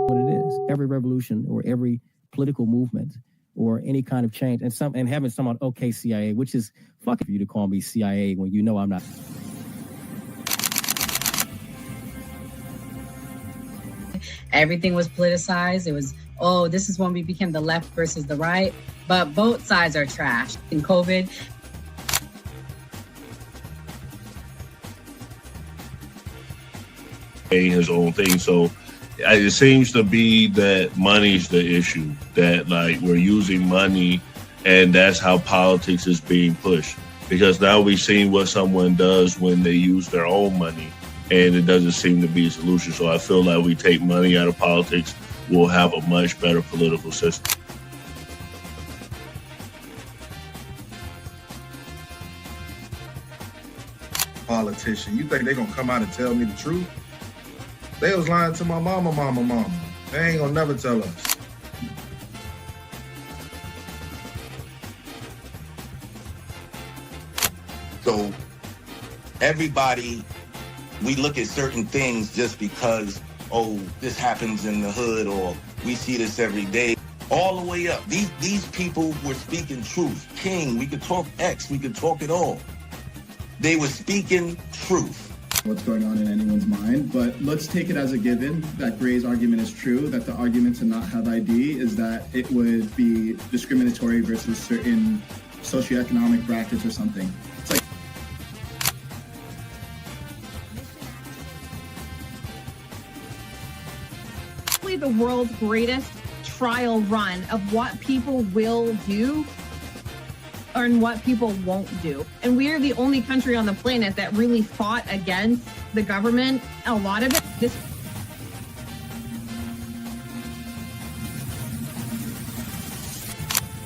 what it is. Every revolution or every political movement or any kind of change, and having someone, okay, CIA, which is fucking for you to call me CIA when you know I'm not. Everything was politicized. It was, oh, this is when we became the left versus the right. But both sides are trash. In COVID, his own thing. So it seems to be that money's the issue, that like we're using money and that's how politics is being pushed. Because now we've seen what someone does when they use their own money and it doesn't seem to be a solution. So I feel like we take money out of politics, we'll have a much better political system. Politician, you think they're gonna come out and tell me the truth? They was lying to my mama. They ain't gonna never tell us. So everybody, we look at certain things just because, oh, this happens in the hood or we see this every day. All the way up. These people were speaking truth. King, we could talk X, we could talk it all. They were speaking truth. What's going on in anyone's mind, but let's take it as a given that Gray's argument is true, that the argument to not have ID is that it would be discriminatory versus certain socioeconomic brackets or something. It's like the world's greatest trial run of what people will do and what people won't do. And we are the only country on the planet that really fought against the government. A lot of it,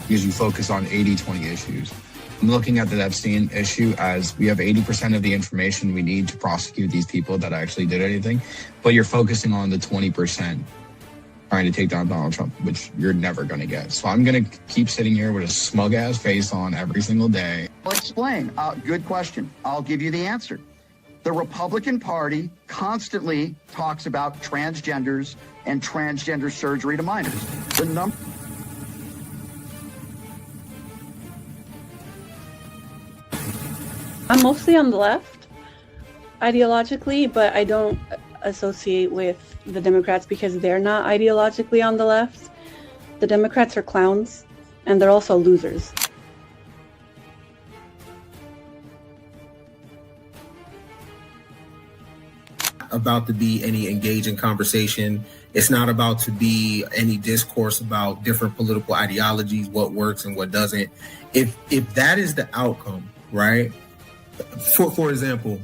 because you focus on 80-20 issues. I'm looking at the Epstein issue as we have 80% of the information we need to prosecute these people that actually did anything, but you're focusing on the 20% trying to take down Donald Trump, which you're never going to get. So I'm going to keep sitting here with a smug-ass face on every single day. I'll explain. Good question. I'll give you the answer. The Republican Party constantly talks about transgenders and transgender surgery to minors. The number. I'm mostly on the left, ideologically, but I don't associate with the Democrats because they're not ideologically on the left. The Democrats are clowns, and they're also losers. About to be any engaging conversation. It's not about to be any discourse about different political ideologies, what works and what doesn't. If that is the outcome, right? For example,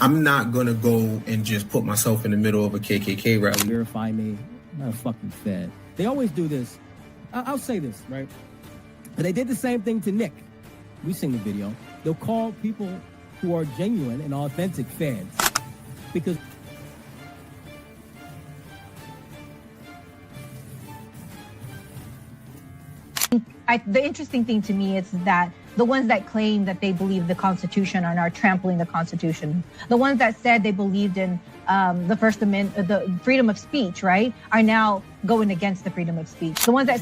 I'm not going to go and just put myself in the middle of a KKK rally. Verify me. I'm not a fucking fed. They always do this. I'll say this, right? And they did the same thing to Nick. We've seen the video. They'll call people who are genuine and authentic feds because the interesting thing to me is that the ones that claim that they believe the Constitution are now trampling the Constitution. The ones that said they believed in the First Amendment, the freedom of speech, right, are now going against the freedom of speech. The ones that...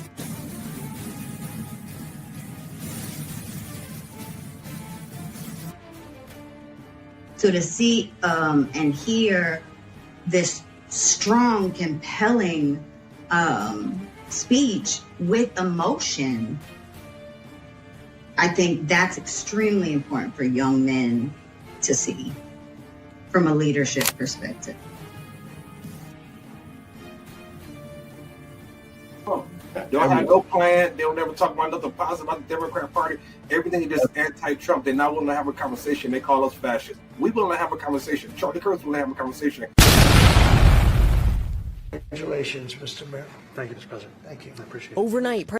So to see and hear this strong, compelling speech with emotion, I think that's extremely important for young men to see from a leadership perspective. They don't have no plan. They don't ever talk about nothing positive about the Democrat Party. Everything is just anti-Trump. They're not willing to have a conversation. They call us fascists. We willing to have a conversation. Charlie Kirk's willing to have a conversation. Congratulations, Mr. Mayor. Thank you, Mr. President. Thank you. I appreciate it. Overnight,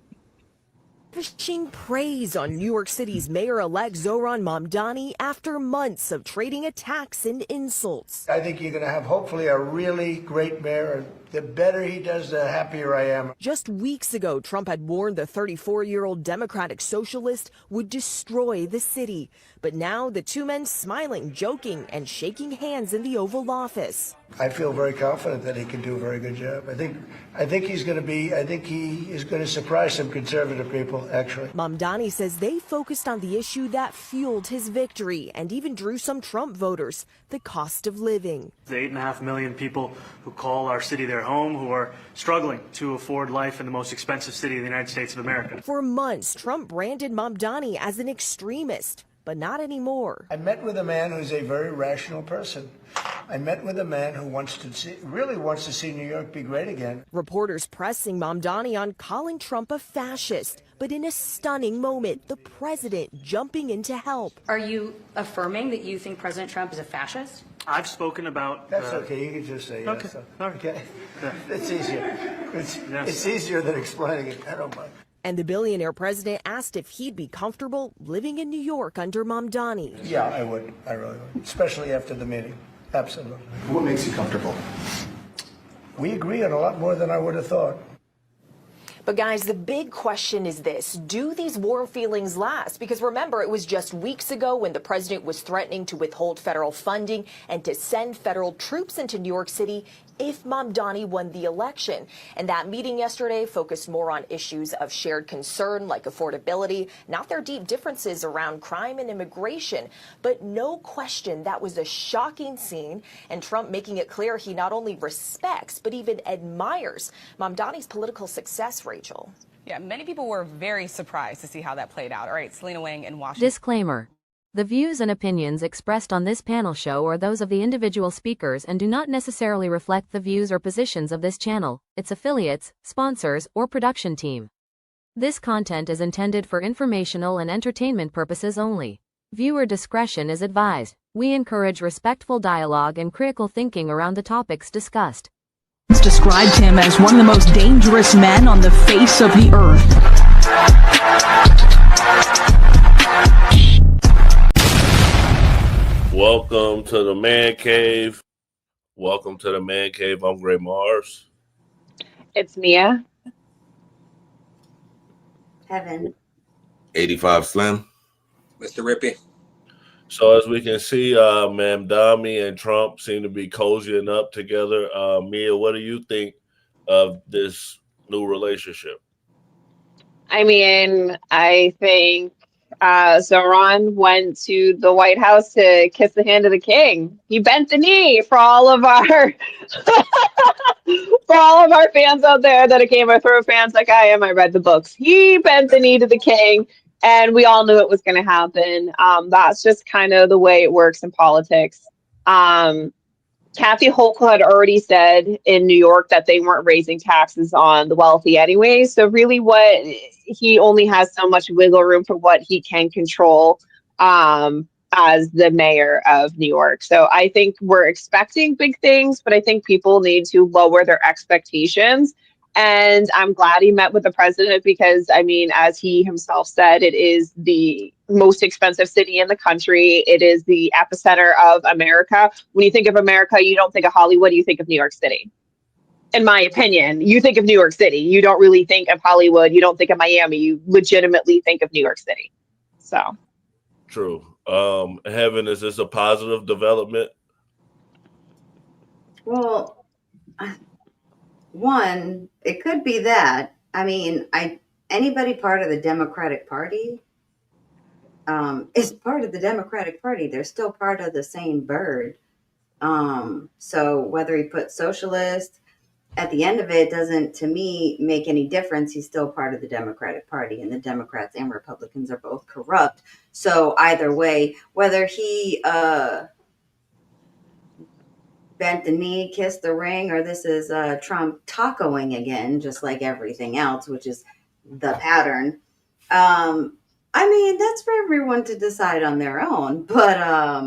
lavishing praise on New York City's mayor-elect Zohran Mamdani after months of trading attacks and insults. I think you're going to have hopefully a really great mayor, The better he does, the happier I am. Just weeks ago, Trump had warned the 34-year-old Democratic socialist would destroy the city. But now the two men smiling, joking, and shaking hands in the Oval Office. I feel very confident that he can do a very good job. I think he is going to surprise some conservative people, actually. Mamdani says they focused on the issue that fueled his victory and even drew some Trump voters, the cost of living. The 8.5 million people who call our city their home, who are struggling to afford life in the most expensive city in the United States of America. For months, Trump branded Mamdani as an extremist, but not anymore. I met with a man who's a very rational person. I met with a man who really wants to see New York be great again. Reporters pressing Mamdani on calling Trump a fascist, but in a stunning moment, the president jumping in to help. Are you affirming that you think President Trump is a fascist? I've spoken about... That's okay, you can just say okay. Yes. Okay. It's easier. It's easier than explaining it. I don't mind. And the billionaire president asked if he'd be comfortable living in New York under Mamdani. Yeah, I would. I really would. Especially after the meeting. Absolutely. What makes you comfortable? We agree on a lot more than I would have thought. But guys, the big question is this: do these warm feelings last? Because remember, it was just weeks ago when the president was threatening to withhold federal funding and to send federal troops into New York City if Mamdani won the election. And that meeting yesterday focused more on issues of shared concern like affordability, not their deep differences around crime and immigration. But no question, that was a shocking scene, and Trump making it clear he not only respects but even admires Mamdani's political success, Rachel. Yeah, many people were very surprised to see how that played out. All right, Selena Wang in Washington. Disclaimer. The views and opinions expressed on this panel show are those of the individual speakers and do not necessarily reflect the views or positions of this channel, its affiliates, sponsors, or production team. This content is intended for informational and entertainment purposes only. Viewer discretion is advised. We encourage respectful dialogue and critical thinking around the topics discussed. Described him as one of the most dangerous men on the face of the earth. Welcome to the Man Cave. Welcome to the Man Cave. I'm Gray Mars. It's Mia. Heaven. 85 Slim. Mr. Rippy. So as we can see, Mamdani and Trump seem to be cozying up together. Mia, what do you think of this new relationship? I mean, I think Zohran went to the White House to kiss the hand of the king. He bent the knee for all of our fans out there that are Game of Thrones fans like I am. I read the books. He bent the knee to the king, and we all knew it was going to happen. That's just kind of the way it works in politics. Kathy Hochul had already said in New York that they weren't raising taxes on the wealthy anyway. So really he only has so much wiggle room for what he can control as the mayor of New York. So I think we're expecting big things, but I think people need to lower their expectations. And I'm glad he met with the president because, I mean, as he himself said, it is the most expensive city in the country. It is the epicenter of America. When you think of America, you don't think of Hollywood, you think of New York City. In my opinion, you think of New York City. You don't really think of Hollywood. You don't think of Miami. You legitimately think of New York City. So. True. Heaven, is this a positive development? Well, one, it could be that. I mean, anybody part of the Democratic Party is part of the Democratic Party. They're still part of the same bird. So whether he put socialist, at the end of it, doesn't, to me, make any difference. He's still part of the Democratic Party, and the Democrats and Republicans are both corrupt. So either way, whether he bent the knee, kissed the ring, or this is Trump tacoing again, just like everything else, which is the pattern. I mean, that's for everyone to decide on their own, but I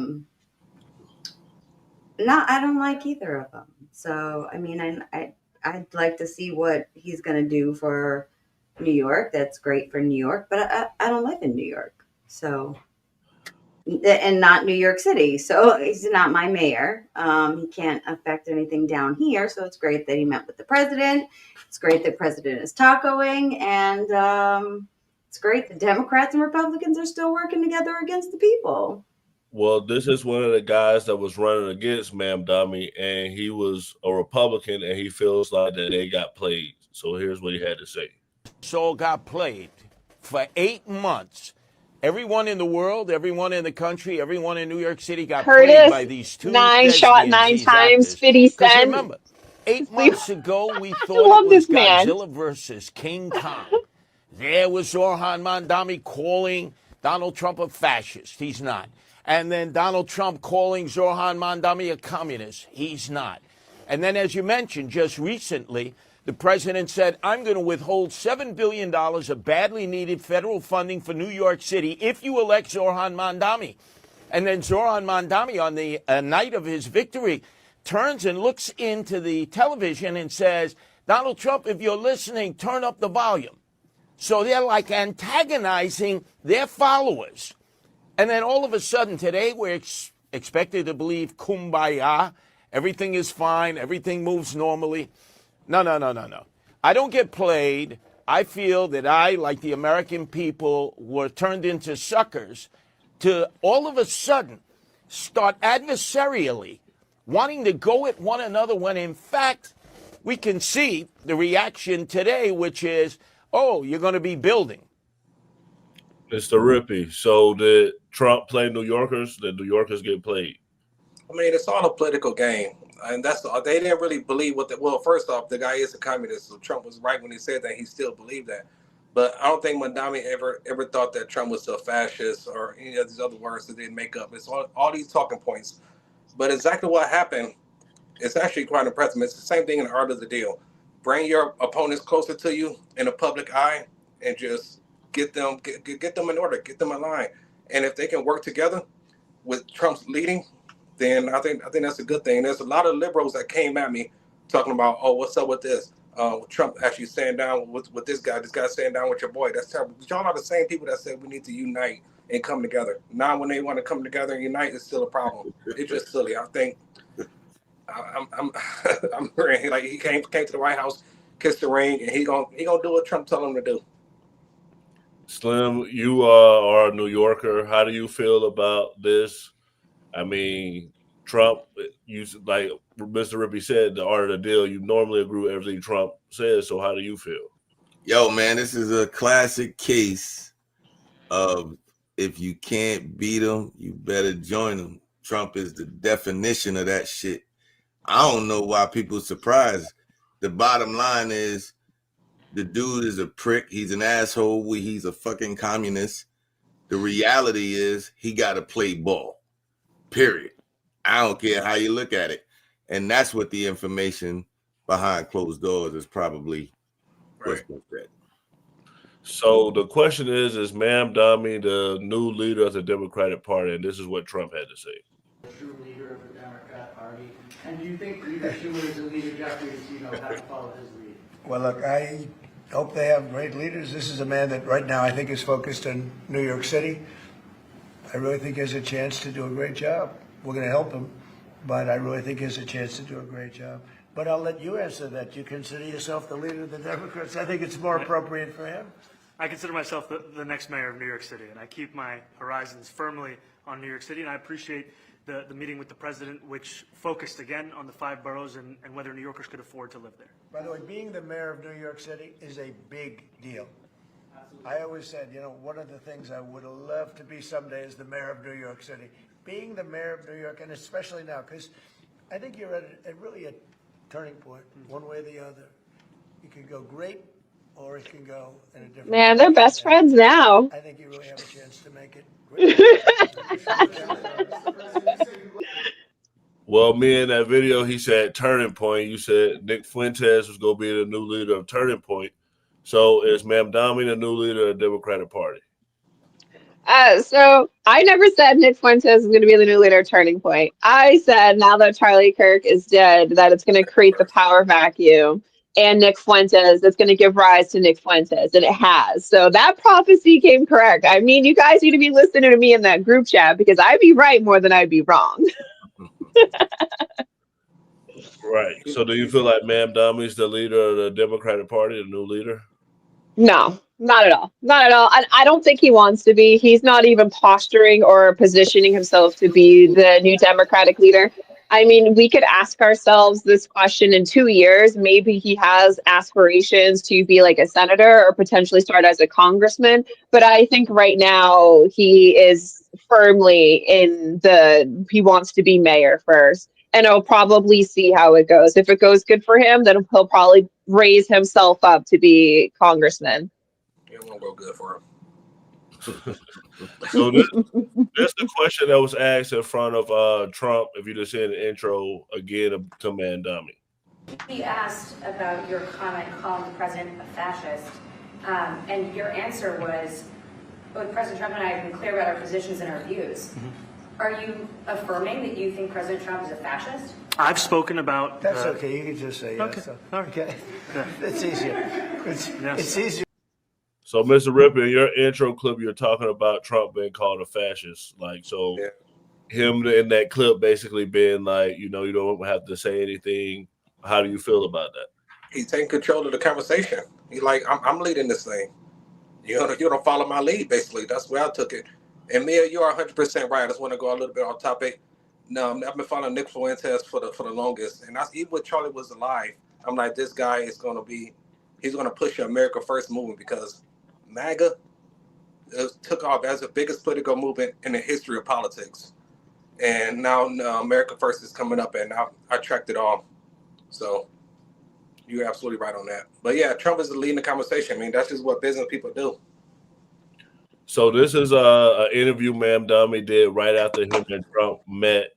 don't like either of them. So, I mean, I'd like to see what he's going to do for New York. That's great for New York, but I don't live in New York. So, and not New York City. So he's not my mayor. He can't affect anything down here. So it's great that he met with the president. It's great that president is tacoing, and it's great that Democrats and Republicans are still working together against the people. Well, this is one of the guys that was running against Mamdani, and he was a Republican, and he feels like that they got played. So here's what he had to say. Soul got played for 8 months. Everyone in the world, everyone in the country, everyone in New York City got played by these two 9 shot 9 times, 50 Cent. Remember, 8 months ago, we thought love it was this man. Godzilla versus King Kong. There was Zohran Mamdani calling Donald Trump a fascist. He's not. And then Donald Trump calling Zohran Mamdani a communist. He's not. And then, as you mentioned, just recently, the president said, I'm going to withhold $7 billion of badly needed federal funding for New York City if you elect Zohran Mamdani. And then Zohran Mamdani, on the night of his victory, turns and looks into the television and says, Donald Trump, if you're listening, turn up the volume. So they're like antagonizing their followers. And then all of a sudden today, we're expected to believe kumbaya. Everything is fine. Everything moves normally. No. I don't get played. I feel that I, like the American people, were turned into suckers to all of a sudden start adversarially wanting to go at one another when, in fact, we can see the reaction today, which is, oh, you're going to be building. Mr. Rippey, so did Trump play New Yorkers? Did New Yorkers get played? I mean, it's all a political game. And they didn't really believe well, first off, the guy is a communist, so Trump was right when he said that. He still believed that. But I don't think Mamdani ever thought that Trump was a fascist or any of these other words that they make up. It's all these talking points. But exactly what happened, it's actually quite impressive. It's the same thing in the art of the deal. Bring your opponents closer to you in the public eye and just get them in order, get them in line. And if they can work together with Trump's leading, then I think that's a good thing. There's a lot of liberals that came at me talking about, oh, what's up with this? Trump actually standing down with this guy standing down with your boy. That's terrible. But y'all are the same people that said we need to unite and come together. Now when they want to come together and unite, it's still a problem. It's just silly. I think I'm like he came to the White House, kissed the ring, and he gonna do what Trump told him to do. Slim, you are a New Yorker. How do you feel about this? I mean, Trump, like Mr. Rippey said, the art of the deal, you normally agree with everything Trump says. So how do you feel? Yo, man, this is a classic case of if you can't beat them, you better join them. Trump is the definition of that shit. I don't know why people are surprised. The bottom line is the dude is a prick. He's an asshole. He's a fucking communist. The reality is he got to play ball. Period. I don't care how you look at it. And that's what the information behind closed doors is probably what's been said. So the question is Mamdani the new leader of the Democratic Party? And this is what Trump had to say. True leader of the Democrat Party. And do you think Leader Schumer is a leader, Jeffrey, how to follow his lead? Well, look, I hope they have great leaders. This is a man that right now I think is focused on New York City. I really think he has a chance to do a great job. We're going to help him, but I really think he has a chance to do a great job. But I'll let you answer that. You consider yourself the leader of the Democrats? I think it's more appropriate for him. I consider myself the next mayor of New York City, and I keep my horizons firmly on New York City, and I appreciate the meeting with the president, which focused again on the 5 boroughs and whether New Yorkers could afford to live there. By the way, being the mayor of New York City is a big deal. I always said, one of the things I would love to be someday is the mayor of New York City. Being the mayor of New York, and especially now, because I think you're at really a turning point, one way or the other. You can go great, or it can go in a different way. Man, they're best friends now. I think you really have a chance to make it great. Well, me in that video, he said turning point. You said Nick Fuentes was going to be the new leader of Turning Point. So is Mamdani the new leader of the Democratic Party? So I never said Nick Fuentes is going to be the new leader of Turning Point. I said now that Charlie Kirk is dead, that it's going to create the power vacuum and Nick Fuentes that's going to give rise to Nick Fuentes, and it has. So that prophecy came correct. I mean, you guys need to be listening to me in that group chat because I'd be right more than I'd be wrong. Right. So do you feel like Mamdani is the leader of the Democratic Party, the new leader? No, not at all. Not at all. I don't think he wants to be. He's not even posturing or positioning himself to be the new Democratic leader. I mean, we could ask ourselves this question in 2 years. Maybe he has aspirations to be like a senator or potentially start as a congressman. But I think right now he is firmly he wants to be mayor first. And I'll probably see how it goes. If it goes good for him, then he'll probably raise himself up to be congressman. It won't go good for him. So that's the question that was asked in front of Trump. If you just hear the intro again to Mamdani. You asked about your comment calling the president a fascist, and your answer was, both President Trump and I have been clear about our positions and our views. Mm-hmm. Are you affirming that you think President Trump is a fascist? I've spoken about. That's okay. You can just say yes. Okay. All right. Okay. Yeah. It's easier. It's easier. So, Mr. Ripper, in your intro clip, you're talking about Trump being called a fascist. Like, so him in that clip basically being like, you don't have to say anything. How do you feel about that? He's taking control of the conversation. He's like, I'm leading this thing. You don't follow my lead, basically. That's where I took it. And Mia, you are 100% right. I just want to go a little bit off topic. No, I've been following Nick Fuentes for the longest, and even when Charlie was alive, I'm like, this guy is he's going to push the America First movement because MAGA took off as the biggest political movement in the history of politics, and now America First is coming up, and I tracked it all. So you're absolutely right on that. But yeah, Trump is leading the conversation. I mean, that's just what business people do. So this is an interview Mamdani did right after him and Trump met.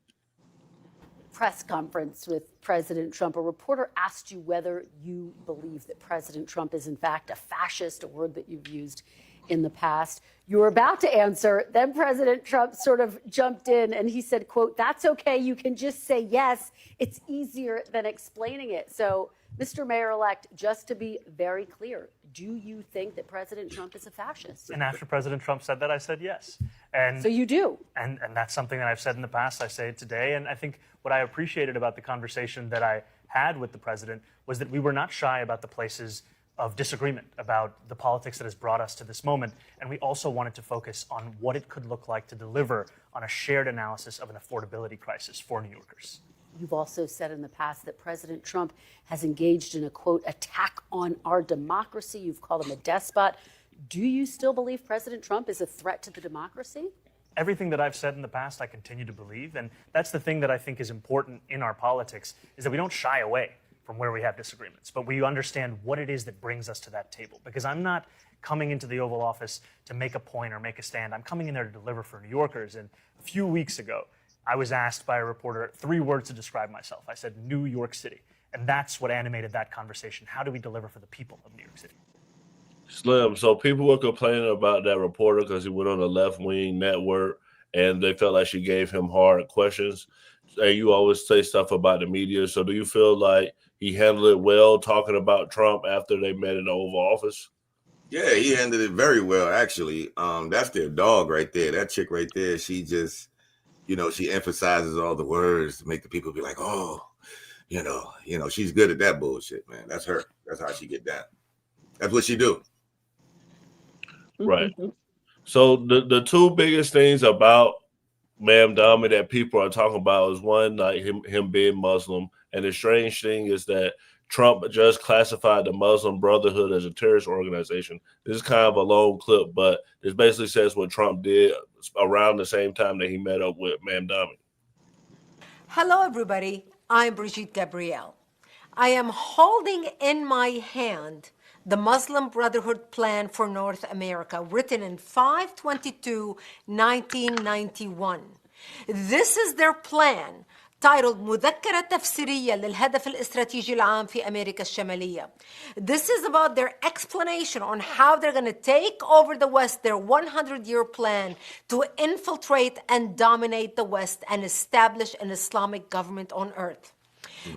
Press conference with President Trump. A reporter asked you whether you believe that President Trump is in fact a fascist, a word that you've used in the past. You were about to answer. Then President Trump sort of jumped in and he said, quote, "That's okay. You can just say yes. It's easier than explaining it." So, Mr. Mayor-elect, just to be very clear, do you think that President Trump is a fascist? And after President Trump said that, I said yes. And so you do. And that's something that I've said in the past. I say it today. And I think what I appreciated about the conversation that I had with the president was that we were not shy about the places of disagreement about the politics that has brought us to this moment. And we also wanted to focus on what it could look like to deliver on a shared analysis of an affordability crisis for New Yorkers. You've also said in the past that President Trump has engaged in a, quote, attack on our democracy. You've called him a despot. Do you still believe President Trump is a threat to the democracy? Everything that I've said in the past, I continue to believe. And that's the thing that I think is important in our politics, is that we don't shy away from where we have disagreements, but we understand what it is that brings us to that table. Because I'm not coming into the Oval Office to make a point or make a stand. I'm coming in there to deliver for New Yorkers. And a few weeks ago, I was asked by a reporter 3 words to describe myself. I said, New York City. And that's what animated that conversation. How do we deliver for the people of New York City? Slim, so people were complaining about that reporter because he went on a left-wing network and they felt like she gave him hard questions. And you always say stuff about the media. So do you feel like he handled it well talking about Trump after they met in the Oval Office? Yeah, he handled it very well, actually. That's their dog right there. That chick right there, she just... she emphasizes all the words to make the people be like, oh, she's good at that bullshit, man. That's her. That's how she get down. That's what she do. Right. So the 2 biggest things about Mamdani that people are talking about is one, like him being Muslim. And the strange thing is that Trump just classified the Muslim Brotherhood as a terrorist organization. This is kind of a long clip, but this basically says what Trump did around the same time that he met up with Mamdani. Hello, everybody. I'm Brigitte Gabriel. I am holding in my hand the Muslim Brotherhood Plan for North America, written in 5/22/1991. This is their plan, titled مذكرة تفسيرية للهدف الاستراتيجي العام في أمريكا الشمالية. This is about their explanation on how they're going to take over the West, their 100-year plan to infiltrate and dominate the West and establish an Islamic government on earth.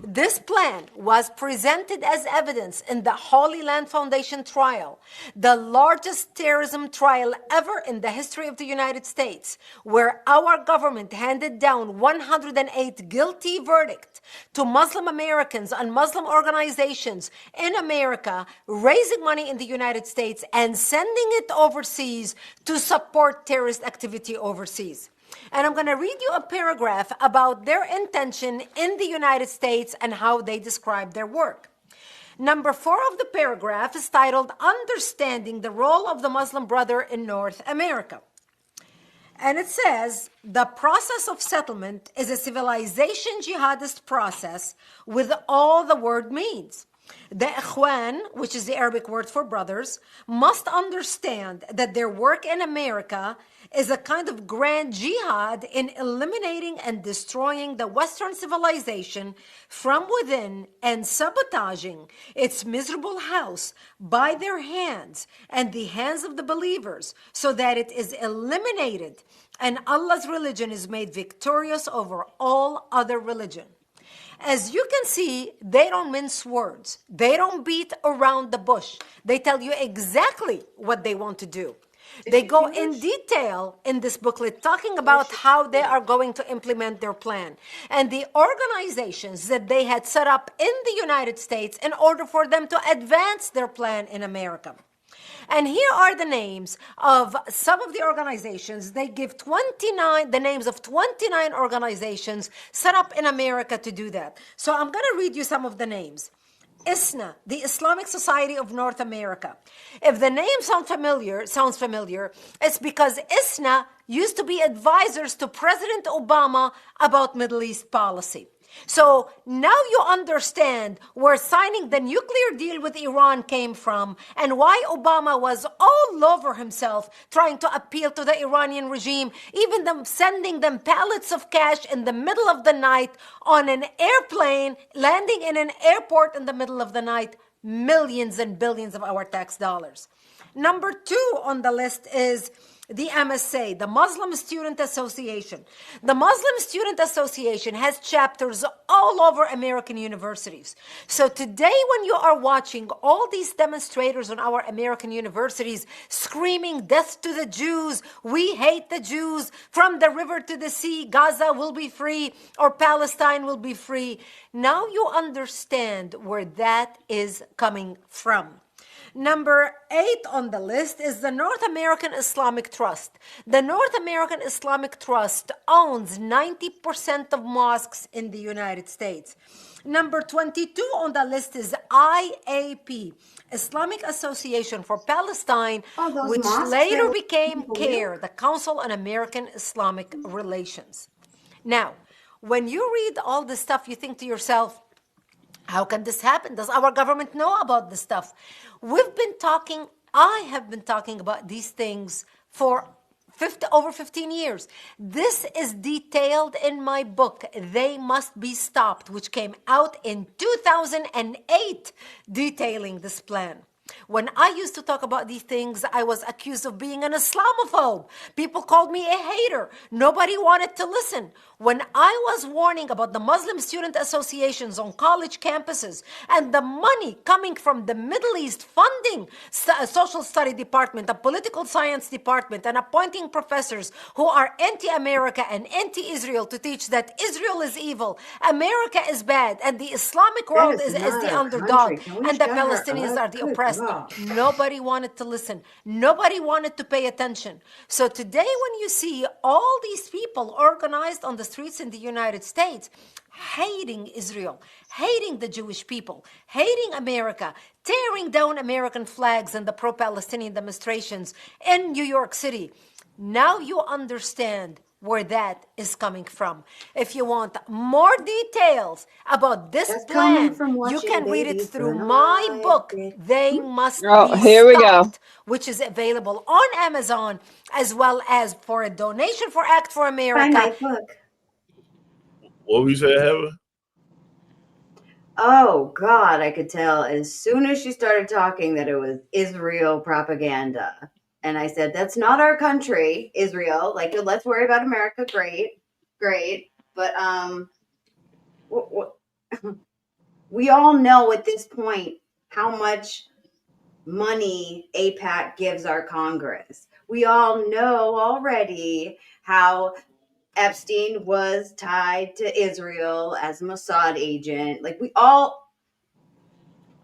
This plan was presented as evidence in the Holy Land Foundation trial, the largest terrorism trial ever in the history of the United States, where our government handed down 108 guilty verdicts to Muslim Americans and Muslim organizations in America, raising money in the United States and sending it overseas to support terrorist activity overseas. And I'm going to read you a paragraph about their intention in the United States and how they describe their work. Number 4 of the paragraph is titled Understanding the Role of the Muslim Brother in North America. And it says, the process of settlement is a civilization jihadist process with all the word means. The Ikhwan, which is the Arabic word for brothers, must understand that their work in America is a kind of grand jihad in eliminating and destroying the Western civilization from within and sabotaging its miserable house by their hands and the hands of the believers, so that it is eliminated and Allah's religion is made victorious over all other religion. As you can see, they don't mince words. They don't beat around the bush. They tell you exactly what they want to do. They go in detail in this booklet talking about how they are going to implement their plan and the organizations that they had set up in the United States in order for them to advance their plan in America. And here are the names of some of the organizations. They give the names of 29 organizations set up in America to do that. So I'm going to read you some of the names. ISNA, the Islamic Society of North America. If the name sounds familiar, it's because ISNA used to be advisors to President Obama about Middle East policy. So now you understand where signing the nuclear deal with Iran came from and why Obama was all over himself trying to appeal to the Iranian regime, even sending them pallets of cash in the middle of the night on an airplane, landing in an airport in the middle of the night, millions and billions of our tax dollars. Number 2 on the list is the MSA, the Muslim Student Association. The Muslim Student Association has chapters all over American universities. So today when you are watching all these demonstrators on our American universities screaming death to the Jews, we hate the Jews, from the river to the sea, Gaza will be free or Palestine will be free. Now you understand where that is coming from. Number 8 on the list is the North American Islamic Trust. The North American Islamic Trust owns 90% of mosques in the United States. Number 22 on the list is IAP, Islamic Association for Palestine, which later became CAIR, the Council on American Islamic Relations. Now, when you read all this stuff, you think to yourself, how can this happen? Does our government know about this stuff? I have been talking about these things for over 15 years. This is detailed in my book, They Must Be Stopped, which came out in 2008, detailing this plan. When I used to talk about these things, I was accused of being an Islamophobe. People called me a hater. Nobody wanted to listen. When I was warning about the Muslim student associations on college campuses and the money coming from the Middle East funding a social study department, a political science department, and appointing professors who are anti-America and anti-Israel to teach that Israel is evil, America is bad, and the Islamic world is the underdog, and the Palestinians are the oppressed. Nobody wanted to listen. Nobody wanted to pay attention. So today when you see all these people organized on the streets in the United States, hating Israel, hating the Jewish people, hating America, tearing down American flags and the pro-Palestinian demonstrations in New York City, now you understand where that is coming from. If you want more details about this plan, you can read it through my book, They Must Be Here we go. Stopped, which is available on Amazon, as well as for a donation for Act for America. Buy my book. What we say, Heather? Oh, God, I could tell as soon as she started talking that it was Israel propaganda. And I said, that's not our country, Israel. Like, let's worry about America. Great. But, we all know at this point how much money AIPAC gives our Congress. We all know already how Epstein was tied to Israel as a Mossad agent. Like we've all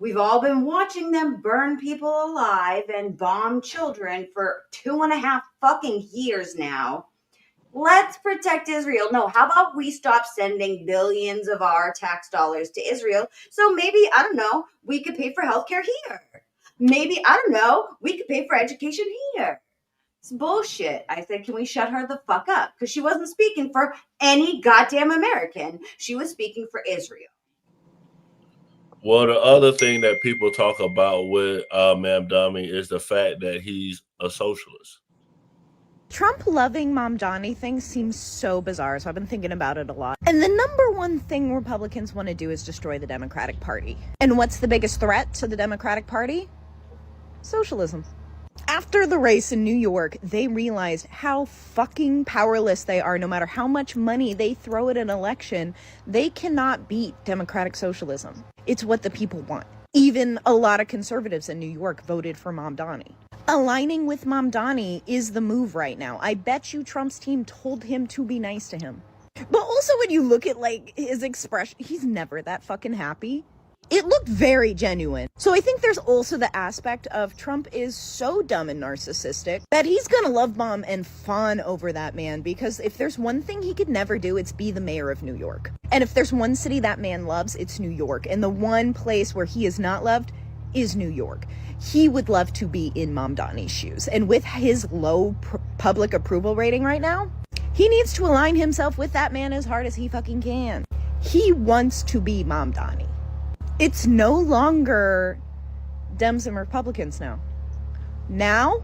been watching them burn people alive and bomb children for 2.5 fucking years now. Let's protect Israel. No, how about we stop sending billions of our tax dollars to Israel? So maybe, I don't know, we could pay for healthcare here. Maybe, I don't know, we could pay for education here. It's bullshit. I said, can we shut her the fuck up? Because she wasn't speaking for any goddamn American. She was speaking for Israel. Well, the other thing that people talk about with Mamdani is the fact that he's a socialist. Trump loving Mamdani thing seems so bizarre, so I've been thinking about it a lot. And the number one thing Republicans want to do is destroy the Democratic Party. And what's the biggest threat to the Democratic Party? Socialism. After the race in New York, they realized how fucking powerless they are. No matter how much money they throw at an election, they cannot beat democratic socialism. It's what the people want. Even a lot of conservatives in New York voted for Mamdani. Aligning with Mamdani is the move right now. I bet you Trump's team told him to be nice to him. But also when you look at like his expression, he's never that fucking happy. It looked very genuine. So I think there's also the aspect of Trump is so dumb and narcissistic that he's gonna love bomb and fawn over that man, because if there's one thing he could never do, it's be the mayor of New York. And if there's one city that man loves, it's New York. And the one place where he is not loved is New York. He would love to be in Mamdani's shoes. And with his low public approval rating right now, he needs to align himself with that man as hard as he fucking can. He wants to be Mamdani. It's no longer Dems and Republicans now. Now,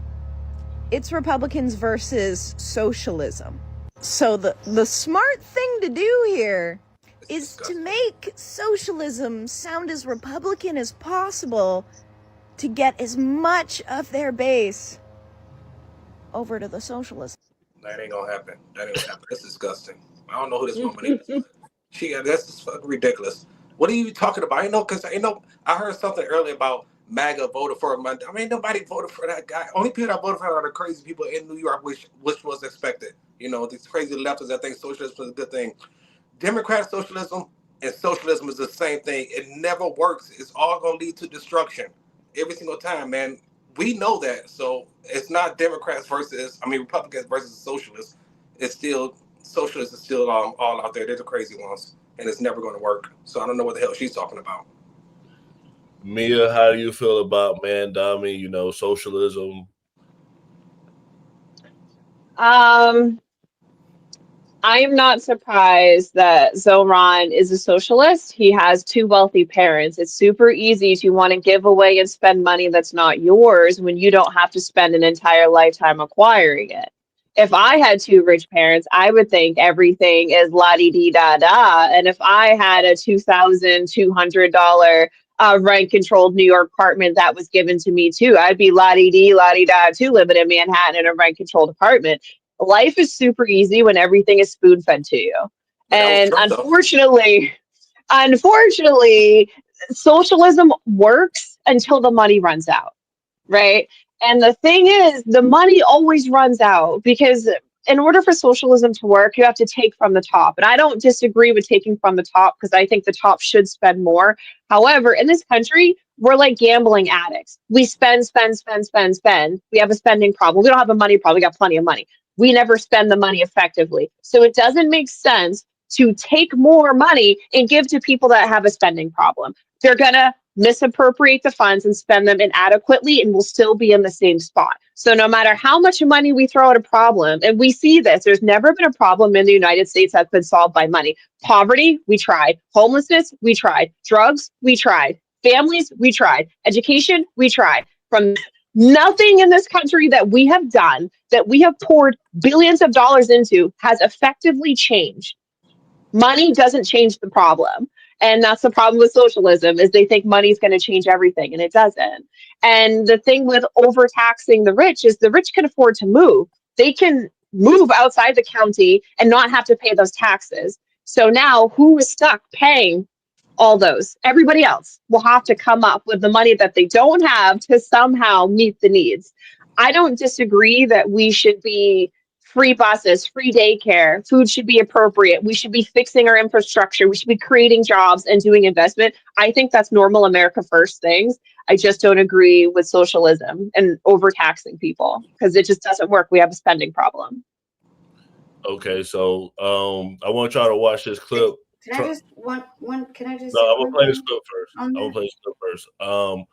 it's Republicans versus socialism. So the smart thing to do here is to make socialism sound as Republican as possible to get as much of their base over to the socialism. That ain't gonna happen. That ain't gonna happen. That's disgusting. I don't know who this woman is. That's just fucking ridiculous. What are you talking about? I heard something earlier about MAGA voted for him. I mean, nobody voted for that guy. Only people that voted for him are the crazy people in New York, which was expected. You know, these crazy leftists that think socialism is a good thing. Democratic socialism and socialism is the same thing. It never works. It's all going to lead to destruction every single time, man. We know that. So it's not Republicans versus socialists. It's still, socialists are still all out there. They're the crazy ones. And it's never going to work. So I don't know what the hell she's talking about. Mia, how do you feel about Mamdani, socialism? I am not surprised that Zohran is a socialist. He has two wealthy parents. It's super easy to want to give away and spend money that's not yours when you don't have to spend an entire lifetime acquiring it. If I had two rich parents, I would think everything is la-di-di-da-da. And if I had a $2,200 rent-controlled New York apartment that was given to me too, I'd be la-di-di, la-di-da too, living in Manhattan in a rent-controlled apartment. Life is super easy when everything is spoon-fed to you. And unfortunately, socialism works until the money runs out, right? And the thing is, the money always runs out, because in order for socialism to work, you have to take from the top. And I don't disagree with taking from the top, because I think the top should spend more. However, in this country, we're like gambling addicts. We spend. We have a spending problem. We don't have a money problem. We got plenty of money. We never spend the money effectively. So it doesn't make sense to take more money and give to people that have a spending problem. They're going to misappropriate the funds and spend them inadequately, and we'll still be in the same spot. So no matter how much money we throw at a problem, and we see this, there's never been a problem in the United States that's been solved by money. Poverty, we tried. Homelessness, we tried. Drugs, we tried. Families, we tried. Education, we tried. From nothing in this country that we have done, that we have poured billions of dollars into, has effectively changed. Money doesn't change the problem. And that's the problem with socialism, is they think money is going to change everything, and it doesn't. And the thing with overtaxing the rich is the rich can afford to move. They can move outside the county and not have to pay those taxes. So now who is stuck paying all those. Everybody else will have to come up with the money that they don't have to somehow meet the needs. I don't disagree that we should be free buses, free daycare, food should be appropriate. We should be fixing our infrastructure. We should be creating jobs and doing investment. I think that's normal America first things. I just don't agree with socialism and overtaxing people because it just doesn't work. We have a spending problem. Okay, so I want y'all to watch this clip. Can I just can I just No, say I'm gonna one play this thing clip first. on I'm gonna that? play this clip first. I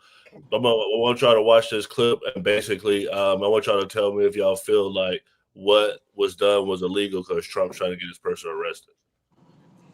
want y'all to watch this clip, and basically, I want y'all to tell me if y'all feel like what was done was illegal because Trump's trying to get this person arrested.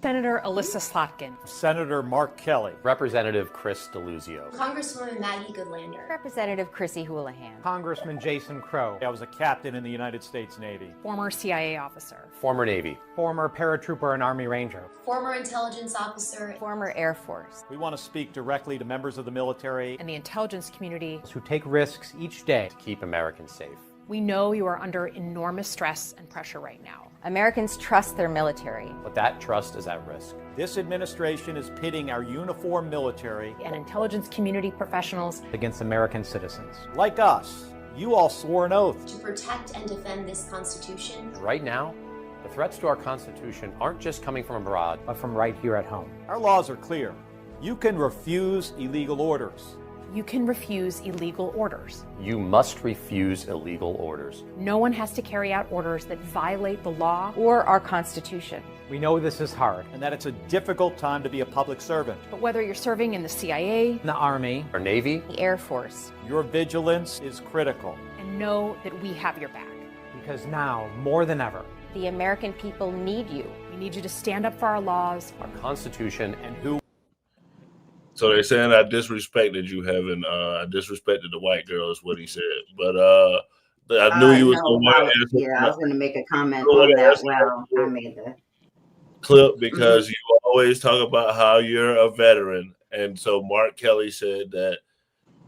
Senator Alyssa Slotkin. Senator Mark Kelly. Representative Chris DeLuzio. Congresswoman Maggie Goodlander. Representative Chrissy Houlihan. Congressman Jason Crow. I was a captain in the United States Navy. Former CIA officer. Former Navy. Former paratrooper and Army Ranger. Former intelligence officer. Former Air Force. We want to speak directly to members of the military and the intelligence community who take risks each day to keep Americans safe. We know you are under enormous stress and pressure right now. Americans trust their military. But that trust is at risk. This administration is pitting our uniformed military and intelligence community professionals against American citizens. Like us. You all swore an oath to protect and defend this Constitution. Right now, the threats to our Constitution aren't just coming from abroad, but from right here at home. Our laws are clear. You can refuse illegal orders. You can refuse illegal orders. You must refuse illegal orders. No one has to carry out orders that violate the law or our Constitution. We know this is hard and that it's a difficult time to be a public servant. But whether you're serving in the CIA, the Army, or Navy, the Air Force, your vigilance is critical. And know that we have your back. Because now, more than ever, the American people need you. We need you to stand up for our laws, our Constitution, and who. So they're saying I disrespected you, Heaven. I disrespected the white girl is what he said. But I knew you was going to answer. Yeah, I was going to make a comment on that. Well, I made the clip because you always talk about how you're a veteran. And so Mark Kelly said that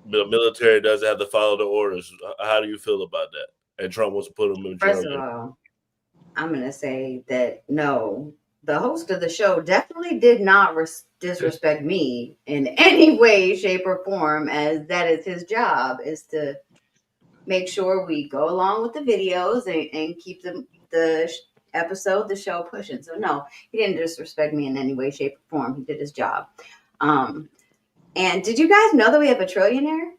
the military doesn't have to follow the orders. How do you feel about that? And Trump wants to put them in jail. First of all, I'm going to say that no, the host of the show definitely did not disrespect me in any way, shape, or form, as that is his job, is to make sure we go along with the videos and keep the show pushing. So no, he didn't disrespect me in any way, shape, or form. He did his job. And did you guys know that we have a trillionaire?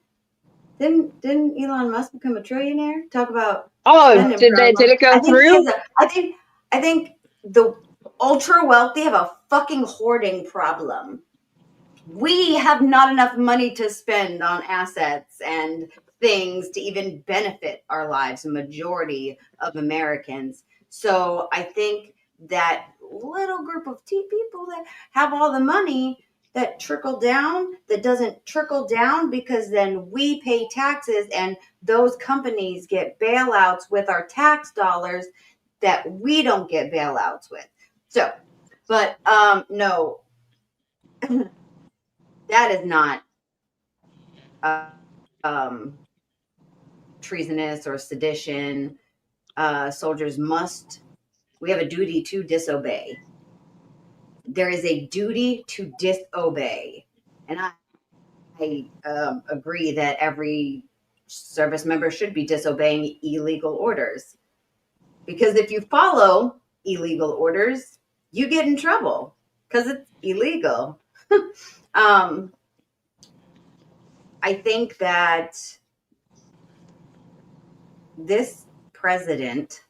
Didn't Elon Musk become a trillionaire? Talk about did it go through? I think the ultra wealthy have a fucking hoarding problem. We have not enough money to spend on assets and things to even benefit our lives, the majority of Americans. So I think that little group of people that have all the money that trickle down, that doesn't trickle down because then we pay taxes and those companies get bailouts with our tax dollars that we don't get bailouts with. So, but no, that is not treasonous or sedition. Soldiers we have a duty to disobey. There is a duty to disobey. And I agree that every service member should be disobeying illegal orders. Because if you follow illegal orders, you get in trouble because it's illegal. I think that this president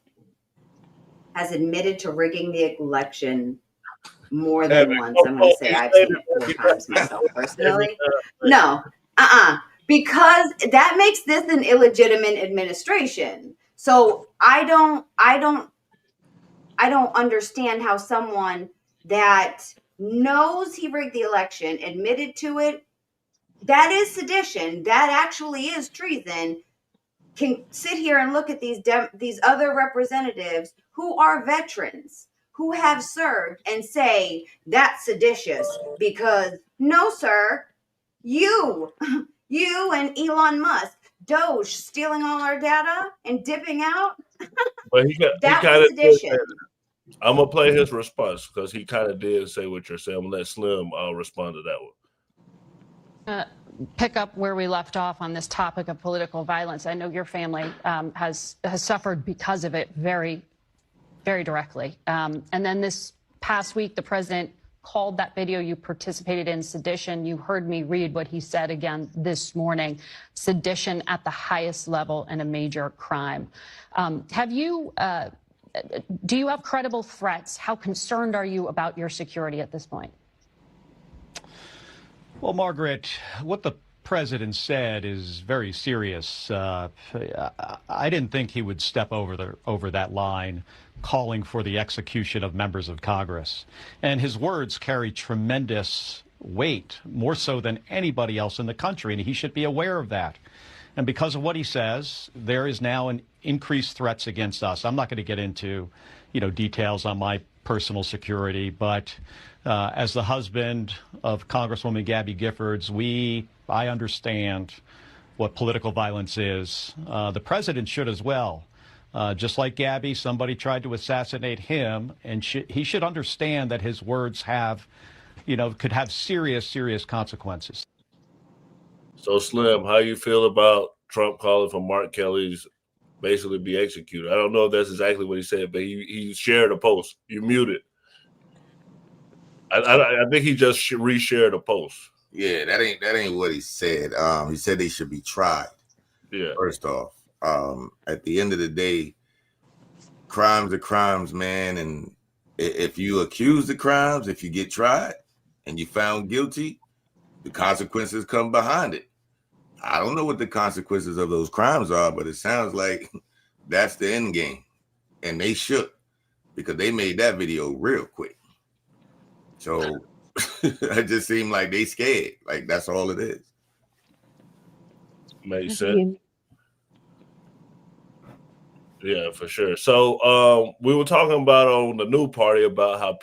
has admitted to rigging the election more than once. I'm going to say I've seen it 4 times myself personally. No, because that makes this an illegitimate administration. So I don't understand how someone that knows he rigged the election, admitted to it, that is sedition, that actually is treason, can sit here and look at these other representatives who are veterans, who have served, and say that's seditious because no, sir, you and Elon Musk, Doge stealing all our data and dipping out. But he was sedition. I'm gonna play his response because he kind of did say what you're saying. I'm gonna let Slim respond to that one. Pick up where we left off on this topic of political violence. I know your family has suffered because of it very, very directly. And then this past week, the president called that video you participated in sedition. You heard me read what he said again this morning. Sedition at the highest level and a major crime. Do you have credible threats? How concerned are you about your security at this point? Well, Margaret, what the president said is very serious. I didn't think he would step over that line, calling for the execution of members of Congress. And his words carry tremendous weight, more so than anybody else in the country, and he should be aware of that. And because of what he says, there is now an increased threats against us. I'm not going to get into, details on my personal security, but as the husband of Congresswoman Gabby Giffords, I understand what political violence is. The president should as well. Just like Gabby, somebody tried to assassinate him, and he should understand that his words could have serious, serious consequences. So, Slim, how you feel about Trump calling for Mark Kelly's basically be executed? I don't know if that's exactly what he said, but he shared a post. You muted. I think he just reshared a post. Yeah, that ain't what he said. He said they should be tried. Yeah. First off, at the end of the day, crimes are crimes, man. And if you accuse the crimes, if you get tried and you found guilty, the consequences come behind it. I don't know what the consequences of those crimes are, but it sounds like that's the end game. And they shook because they made that video real quick. So it just seemed like they scared. Like that's all it is. Makes sense. Yeah, for sure. So we were talking about on the new party about how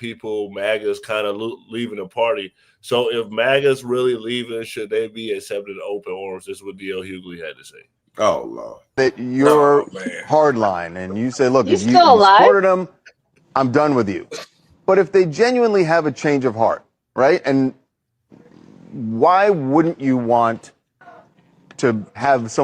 MAGA's kind of leaving the party. So if MAGA's really leaving, should they be accepted in open arms? This is what D.L. Hughley had to say. Oh, Lord. That you're hardline and you say, look, You if you still alive? supported them, I'm done with you. But if they genuinely have a change of heart, right? And why wouldn't you want to have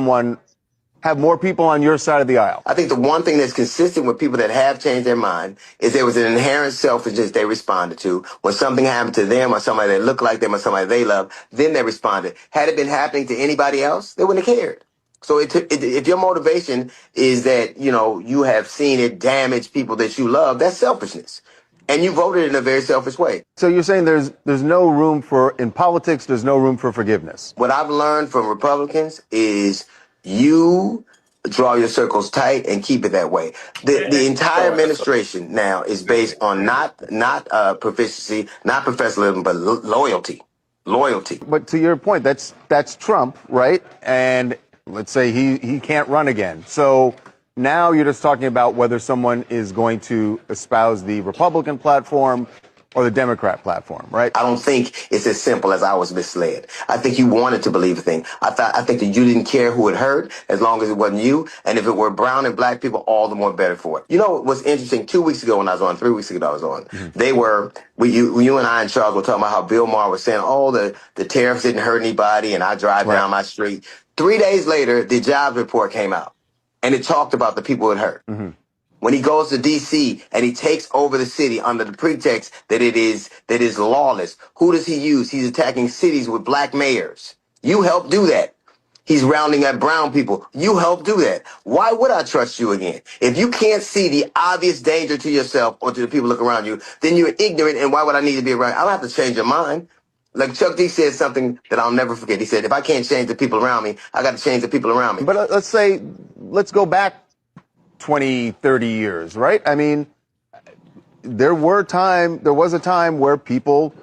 more people on your side of the aisle? I think the one thing that's consistent with people that have changed their mind is there was an inherent selfishness they responded to. When something happened to them or somebody that looked like them or somebody they love, then they responded. Had it been happening to anybody else, they wouldn't have cared. So if your motivation is that, you have seen it damage people that you love, that's selfishness. And you voted in a very selfish way. So you're saying there's no room in politics, there's no room for forgiveness. What I've learned from Republicans is you draw your circles tight and keep it that way. The entire administration now is based on not proficiency, not professionalism, but loyalty. Loyalty. But to your point, that's Trump, right? And let's say he can't run again. So now you're just talking about whether someone is going to espouse the Republican platform or the Democrat platform, right? I don't think it's as simple as I was misled. I think you wanted to believe a thing. I think that you didn't care who it hurt as long as it wasn't you. And if it were brown and black people, all the more better for it. You know what's interesting? 2 weeks ago when I was on, 3 weeks ago I was on, you and I and Charles were talking about how Bill Maher was saying, the tariffs didn't hurt anybody and I drive down my street. 3 days later, the jobs report came out. And it talked about the people it hurt. Mm-hmm. When he goes to D.C. and he takes over the city under the pretext that it is lawless, who does he use? He's attacking cities with black mayors. You helped do that. He's rounding up brown people. You helped do that. Why would I trust you again? If you can't see the obvious danger to yourself or to the people looking around you, then you're ignorant, and why would I need to be around? I don't have to change your mind. Like Chuck D said something that I'll never forget. He said, if I can't change the people around me, I got to change the people around me. But let's go back 20, 30 years, right? I mean, there was a time where people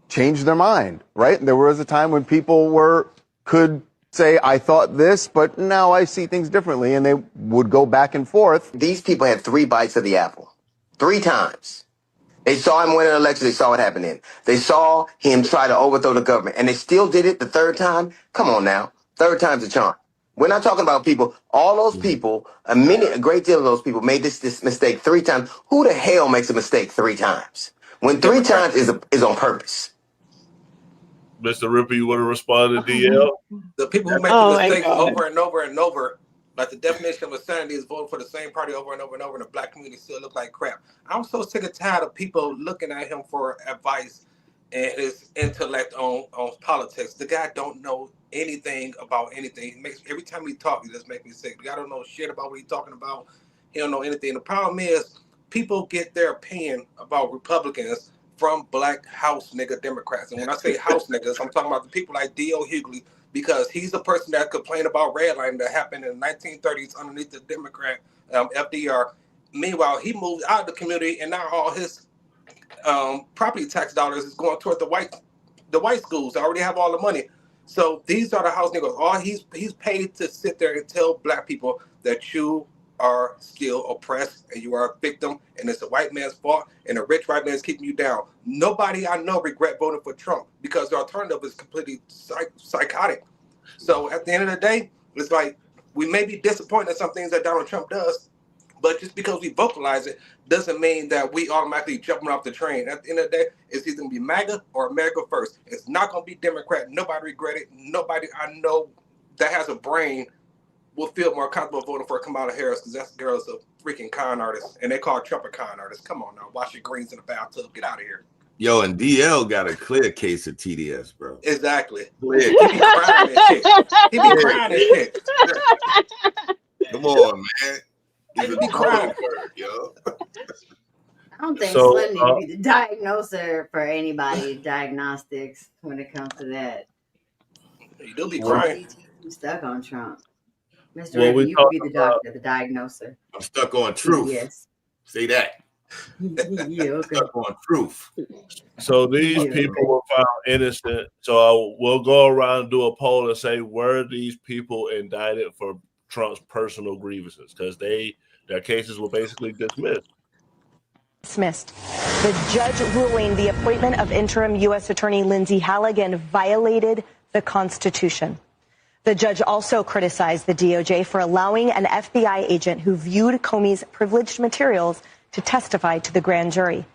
changed their mind, right? There was a time when people could say, I thought this, but now I see things differently, and they would go back and forth. These people had 3 bites of the apple. 3 times. They saw him win an election. They saw what happened then. They saw him try to overthrow the government, and they still did it the 3rd time. Come on now. 3rd time's a charm. We're not talking about people. All those people, a great deal of those people made this mistake 3 times. Who the hell makes a mistake 3 times? When 3 times is on purpose. Mr. Ripper, you want to respond to DL? The people who make the mistakes over and over and over, like the definition of insanity is voting for the same party over and over and over, and the black community still look like crap. I'm so sick and tired of people looking at him for advice and his intellect on politics. The guy don't know anything about anything. He makes every time he talks, he just makes me sick. The guy don't know shit about what he's talking about. He don't know anything. The problem is people get their opinion about Republicans from black house nigga Democrats. And when I say house niggas, I'm talking about the people like D.L. Hughley, because he's the person that complained about redlining that happened in the 1930s underneath the Democrat FDR. Meanwhile, he moved out of the community, and now all his property tax dollars is going toward the white schools that already have all the money. So these are the house niggas. All he's paid to sit there and tell black people that you are still oppressed and you are a victim, and it's a white man's fault, and a rich white man is keeping you down. Nobody I know regret voting for Trump, because the alternative is completely psychotic. So at the end of the day, it's like we may be disappointed in some things that Donald Trump does, but just because we vocalize it doesn't mean that we automatically jumping off the train. At the end of the day, it's either going to be MAGA or America First. It's not going to be Democrat. Nobody regret it. Nobody I know that has a brain will feel more comfortable voting for Kamala Harris, because that girl's a freaking con artist, and they call Trump a con artist. Come on now, wash your greens in the bathtub. Get out of here. Yo, and DL got a clear case of TDS, bro. Exactly. Clear. He be crying and shit. He be crying and shit. Come on, man. He be crying. Yo. I don't think So, Slim need to be the diagnoser for anybody diagnostics when it comes to that. You do be crying. I'm stuck on Trump. Mr. Well, Ricky, we you could be talked the doctor, the diagnoser. I'm stuck on truth. Yes. Say that. Yeah, okay. Stuck on truth. So these people were found innocent. So we'll go around and do a poll and say, were these people indicted for Trump's personal grievances? Because their cases were basically dismissed. The judge ruling the appointment of interim U.S. Attorney Lindsay Halligan violated the Constitution. The judge also criticized the DOJ for allowing an FBI agent who viewed Comey's privileged materials to testify to the grand jury.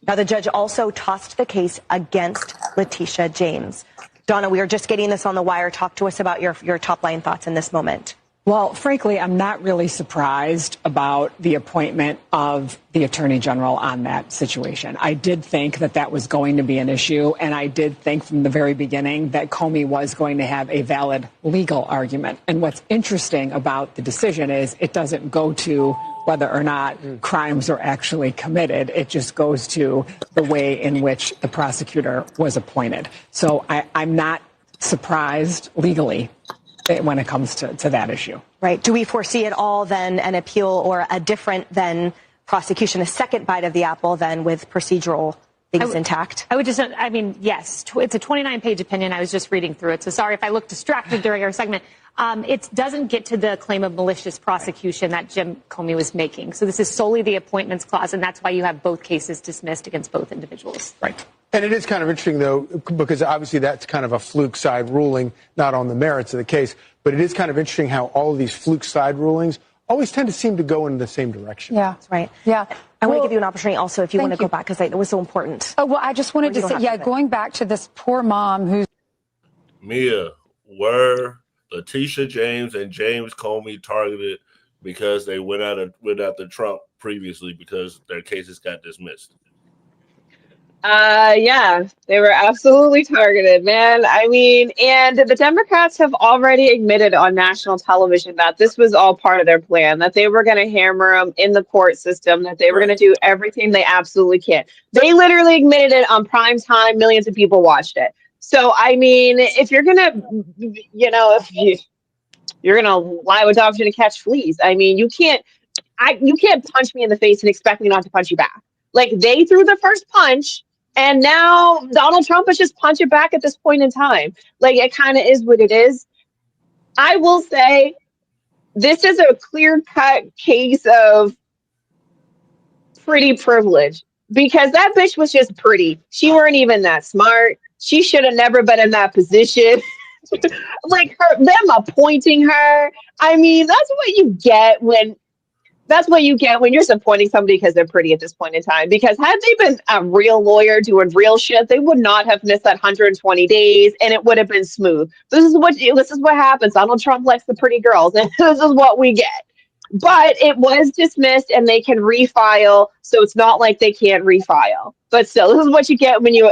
Now, the judge also tossed the case against Letitia James. Donna, we are just getting this on the wire. Talk to us about your top line thoughts in this moment. Well, frankly, I'm not really surprised about the appointment of the Attorney General on that situation. I did think that was going to be an issue, and I did think from the very beginning that Comey was going to have a valid legal argument. And what's interesting about the decision is it doesn't go to whether or not crimes are actually committed. It just goes to the way in which the prosecutor was appointed. So I'm not surprised legally when it comes to that issue. Right. Do we foresee at all then an appeal or a different than prosecution, a second bite of the apple then with procedural things intact? I would just, I mean, yes, it's a 29-page opinion. I was just reading through it. So sorry if I look distracted during our segment. It doesn't get to the claim of malicious prosecution that Jim Comey was making. So this is solely the appointments clause, and that's why you have both cases dismissed against both individuals. Right. And it is kind of interesting, though, because obviously that's kind of a fluke side ruling, not on the merits of the case. But it is kind of interesting how all of these fluke side rulings always tend to seem to go in the same direction. Yeah, that's right. Yeah. I want to give you an opportunity also if you want to go back, because it was so important. Oh, well, I just wanted to say, going back to this poor mom who's... Mia, were Letitia James and James Comey targeted because they went after Trump previously because their cases got dismissed? Yeah, they were absolutely targeted, man. I mean, and the Democrats have already admitted on national television that this was all part of their plan, that they were going to hammer them in the court system, that they were going to do everything they absolutely can. They literally admitted it on prime time. Millions of people watched it. So, I mean, if you're going to, you're going to lie with dogs to catch fleas. I mean, you can't punch me in the face and expect me not to punch you back. Like, they threw the first punch. And now Donald Trump is just punching back at this point in time. Like, it kind of is what it is. I will say this is a clear-cut case of pretty privilege, because that bitch was just pretty. She weren't even that smart. She should have never been in that position. Like them appointing her. I mean, that's what you get when you're supporting somebody because they're pretty at this point in time. Because had they been a real lawyer doing real shit, they would not have missed that 120 days, and it would have been smooth. This is what happens. Donald Trump likes the pretty girls, and this is what we get. But it was dismissed, and they can refile, so it's not like they can't refile. But still, this is what you get when you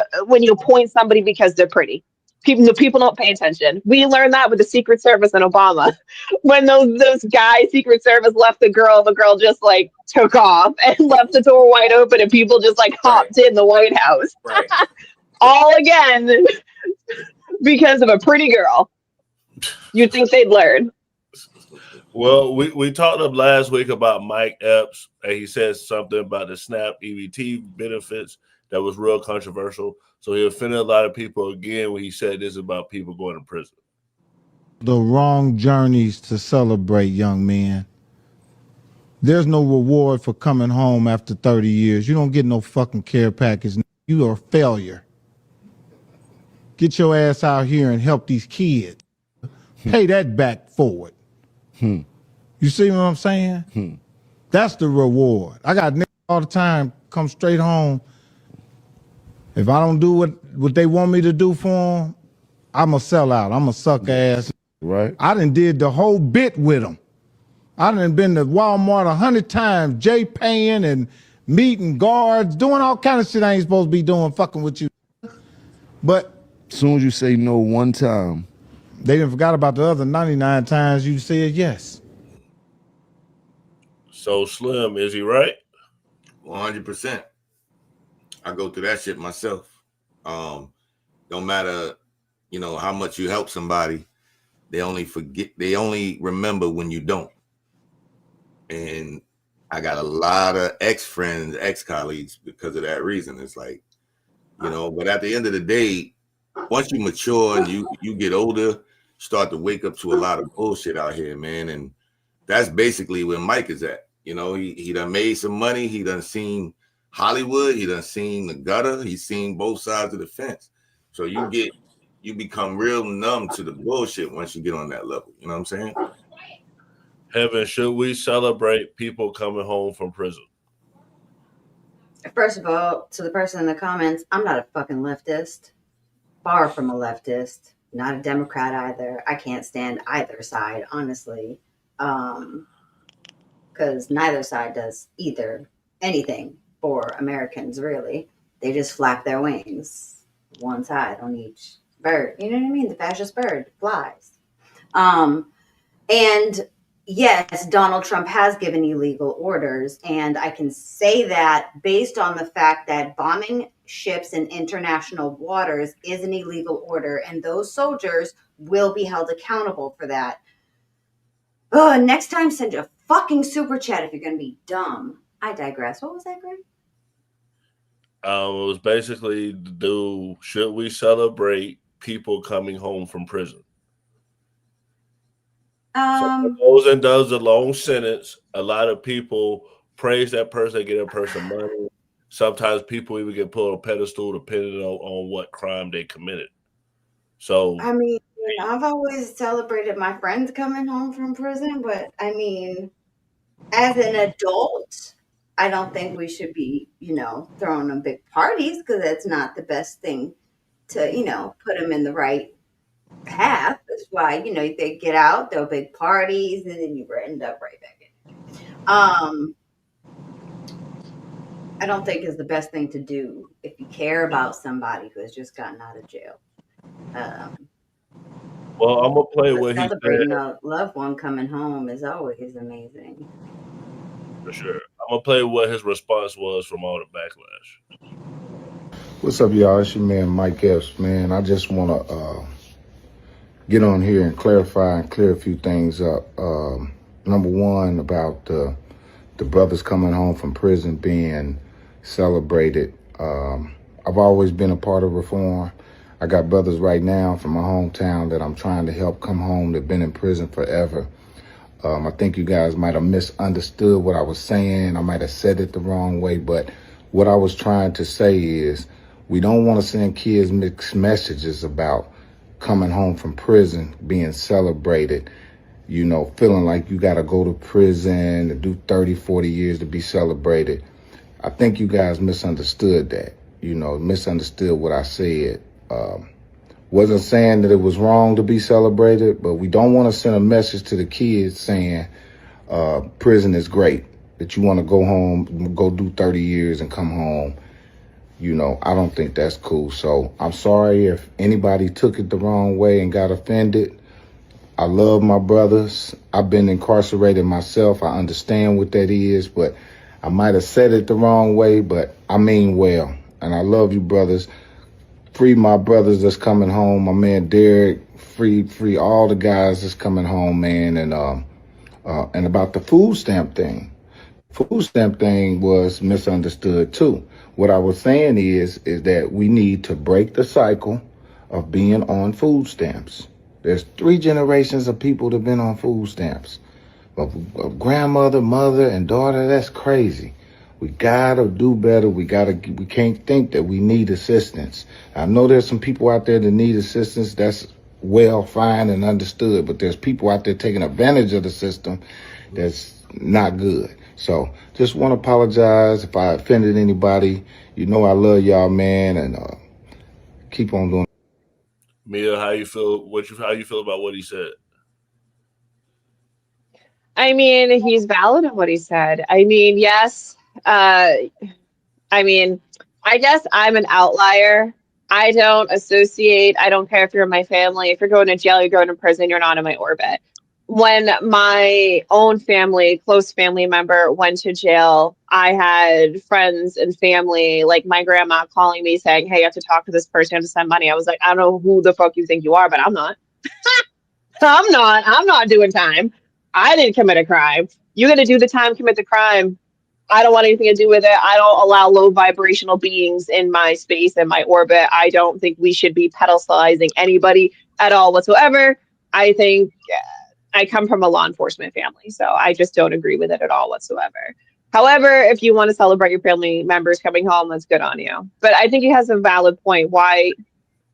appoint somebody because they're pretty. People don't pay attention. We learned that with the Secret Service and Obama. When those guys, Secret Service, left the girl just like took off and left the door wide open, and people just like hopped in the White House. Right. All again because of a pretty girl. You'd think they'd learn. Well, we talked up last week about Mike Epps, and he said something about the SNAP EBT benefits that was real controversial. So he offended a lot of people again when he said this about people going to prison. The wrong journeys to celebrate, young men. There's no reward for coming home after 30 years. You don't get no fucking care package. You are a failure. Get your ass out here and help these kids. Pay that back forward. You see what I'm saying? That's the reward. I got niggas all the time come straight home. If I don't do what they want me to do for them, I'm a sellout. I'm a suck ass. Right. I done did the whole bit with them. I done been to Walmart 100 times, Jay paying and meeting guards, doing all kind of shit I ain't supposed to be doing, fucking with you. But as soon as you say no one time, they done forgot about the other 99 times you said yes. So Slim, is he right? 100%. I go through that shit myself. Don't matter, how much you help somebody, they only remember when you don't. And I got a lot of ex-friends, ex-colleagues because of that reason. It's like, but at the end of the day, once you mature and you get older, start to wake up to a lot of bullshit out here, man. And that's basically where Mike is at. He done made some money. He done seen Hollywood. He done seen the gutter. He's seen both sides of the fence. So you become real numb to the bullshit once you get on that level. You know what I'm saying? Heaven, should we celebrate people coming home from prison? First of all, to the person in the comments, I'm not a fucking leftist. Far from a leftist. Not a Democrat either. I can't stand either side, honestly. Because neither side does anything for Americans, really. They just flap their wings. One side on each bird. You know what I mean? The fascist bird flies. And yes, Donald Trump has given illegal orders. And I can say that based on the fact that bombing ships in international waters is an illegal order. And those soldiers will be held accountable for that. Oh, next time, send a fucking super chat if you're going to be dumb. I digress. What was that, Greg? It was basically should we celebrate people coming home from prison? So goes and does a long sentence. A lot of people praise that person, get a person money. Sometimes people even get put on a pedestal depending on what crime they committed. So I mean, I've always celebrated my friends coming home from prison, but I mean, as an adult, I don't think we should be, throwing them big parties because that's not the best thing to, put them in the right path. That's why, they get out, throw big parties, and then you end up right back in. I don't think is the best thing to do if you care about somebody who has just gotten out of jail. Well, I'm gonna play what he celebrating said. a loved one coming home is always amazing. For sure. I'm gonna play what his response was from all the backlash. What's up, y'all? It's your man, Mike Epps, man. I just want to get on here and clarify and clear a few things up. Number one, about the brothers coming home from prison being celebrated. I've always been a part of reform. I got brothers right now from my hometown that I'm trying to help come home. They've been in prison forever. I think you guys might have misunderstood what I was saying. I might have said it the wrong way, but what I was trying to say is we don't want to send kids mixed messages about coming home from prison, being celebrated, you know, feeling like you got to go to prison and do 30, 40 years to be celebrated. I think you guys misunderstood that, you know, misunderstood what I said. Wasn't saying that it was wrong to be celebrated, but we don't want to send a message to the kids saying prison is great, that you want to go home, go do 30 years and come home. You know, I don't think that's cool. So I'm sorry if anybody took it the wrong way and got offended. I love my brothers. I've been incarcerated myself. I understand what that is, but I might have said it the wrong way, but I mean well. And I love you, brothers. Free my brothers that's coming home. My man Derek, free all the guys that's coming home, man. And about the food stamp thing. Food stamp thing was misunderstood too. What I was saying is that we need to break the cycle of being on food stamps. There's 3 generations of people that have been on food stamps. Of grandmother, mother, and daughter, that's crazy. We gotta do better. We can't think that we need assistance. I know there's some people out there that need assistance. That's well, fine, and understood. But there's people out there taking advantage of the system that's not good. So just want to apologize if I offended anybody. You know I love y'all, man, and keep on doing. Mia, how you feel? How you feel about what he said? I mean, he's valid in what he said. I mean, yes. I guess I'm an outlier. I don't associate. I don't care if you're in my family. If you're going to jail, you're going to prison, you're not in my orbit. When my own family, close family member went to jail, I had friends and family, like my grandma calling me saying, hey, you have to talk to this person, you have to send money. I was like, I don't know who the fuck you think you are, but I'm not. I'm not doing time. I didn't commit a crime. You're going to do the time, commit the crime. I don't want anything to do with it. I don't allow low vibrational beings in my space and my orbit. I don't think we should be pedestalizing anybody at all whatsoever. I think I come from a law enforcement family, so I just don't agree with it at all whatsoever. However, if you want to celebrate your family members coming home, that's good on you. But I think he has a valid point. Why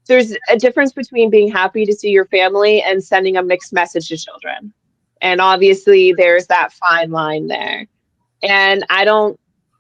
there's a difference between being happy to see your family and sending a mixed message to children. And obviously there's that fine line there. And I don't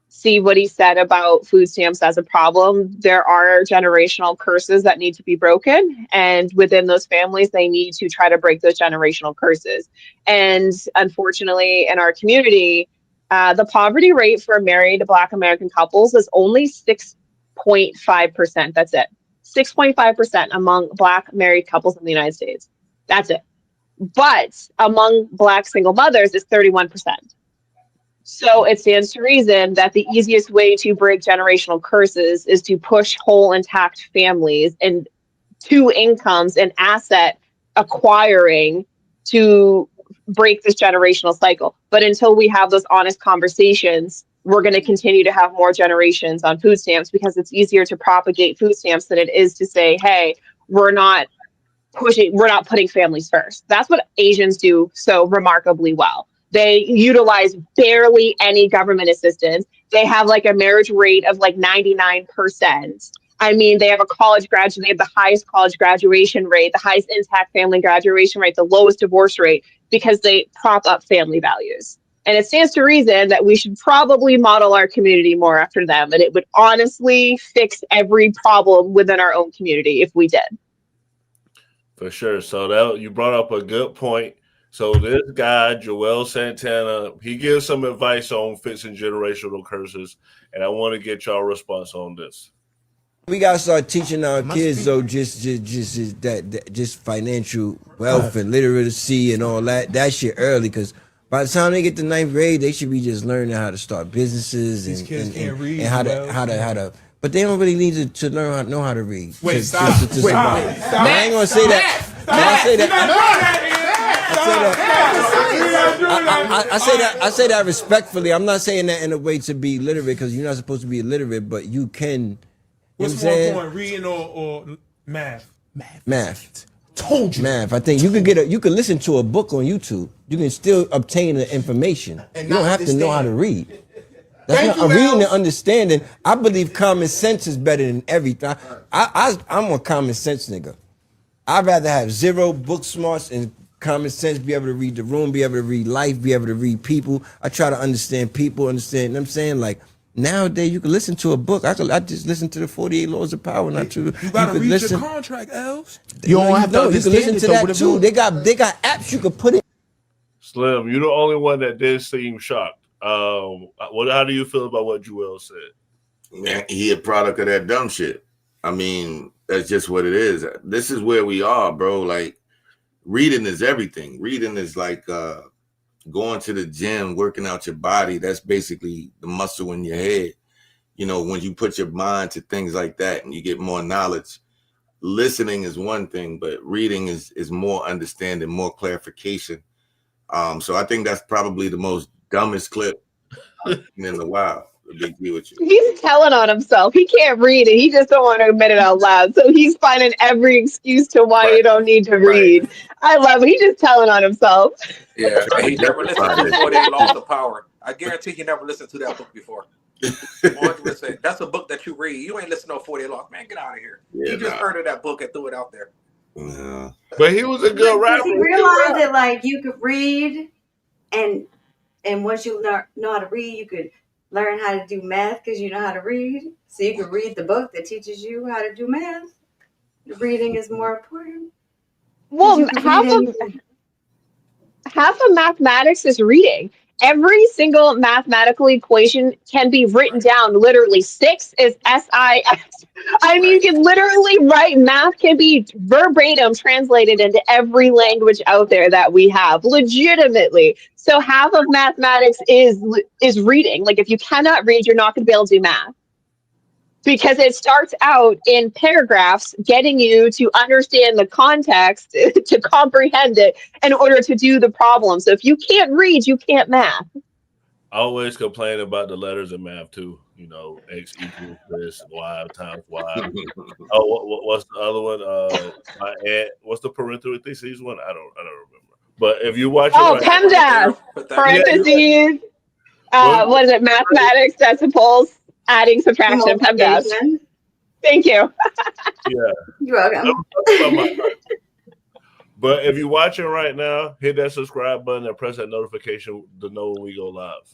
see what he said about food stamps as a problem. There are generational curses that need to be broken. And within those families, they need to try to break those generational curses. And unfortunately, in our community, the poverty rate for married Black American couples is only 6.5%. That's it. 6.5% among Black married couples in the United States. That's it. But among Black single mothers, it's 31%. So it stands to reason that the easiest way to break generational curses is to push whole intact families and two incomes and asset acquiring to break this generational cycle. But until we have those honest conversations, we're going to continue to have more generations on food stamps because it's easier to propagate food stamps than it is to say, hey, we're not putting families first. That's what Asians do so remarkably well. They utilize barely any government assistance. They have like a marriage rate of like 99%. I mean, they have a college graduate, they have the highest college graduation rate, the highest intact family graduation rate, the lowest divorce rate, because they prop up family values. And it stands to reason that we should probably model our community more after them. And it would honestly fix every problem within our own community if we did. For sure. So that you brought up a good point. So this guy, Joel Santana, he gives some advice on fixing generational curses, and I want to get y'all response on this. We gotta start teaching our kids though, just financial wealth and literacy and all that shit early, because by the time they get to 9th grade, they should be just learning how to start businesses and how to. But they don't really need to know how to read. Wait, stop. I ain't gonna say that. I say that respectfully. I'm not saying that in a way to be literate, because you're not supposed to be illiterate, but you can. What's more point, reading or math? Math. Told you. Math. I think you could listen to a book on YouTube. You can still obtain the information. You don't have to know how to read. That's not reading and understanding. I believe common sense is better than everything. I'm a common sense nigga. I'd rather have zero book smarts and common sense, be able to read the room, be able to read life, be able to read people. I try to understand people, understand, you know what I'm saying? Like, nowadays, you can listen to a book. I just listen to the 48 Laws of Power, not to. You gotta could read listen, your contract, Els. You don't have to you can listen understand it, to though, that with a too. book. They got apps you could put in. Slim, you're the only one that did seem shocked. How do you feel about what Joel said? Man, he a product of that dumb shit. I mean, that's just what it is. This is where we are, bro. Like, reading is everything. Reading is like going to the gym, working out your body. That's basically the muscle in your head. You know, when you put your mind to things like that and you get more knowledge, listening is one thing, but reading is more understanding, more clarification. So I think that's probably the most dumbest clip in the wild. To be with you. He's telling on himself. He can't read it. He just don't want to admit it out loud. So he's finding every excuse to why you don't need to read. I love it. He's just telling on himself. Yeah, and he never listened to 48 Laws of Power. I guarantee he never listened to that book before. 100%. That's a book that you read. You ain't listening to 48 Laws. Man, get out of here. Yeah, he just heard of that book and threw it out there. Yeah. But he was a good rapper. He realized that like you could read, and once you know how to read, you could learn how to do math because you know how to read. So you can read the book that teaches you how to do math. Reading is more important. Well, half of mathematics is reading. Every single mathematical equation can be written down. Literally, 6 is SIX. I mean, you can literally write math can be verbatim translated into every language out there that we have, legitimately. So half of mathematics is reading. Like, if you cannot read, you're not going to be able to do math. Because it starts out in paragraphs, getting you to understand the context, to comprehend it in order to do the problem. So if you can't read, you can't math. I always complain about the letters in math too. You know, X equals this, Y times Y. What's the other one? What's the parentheses one? I don't remember. But if you watch it, PEMDAS, parentheses. What is it? Mathematics, decimals. Adding, subtraction, PEMDAS. Thank you. Yeah. You're welcome. But if you're watching right now, hit that subscribe button and press that notification to know when we go live.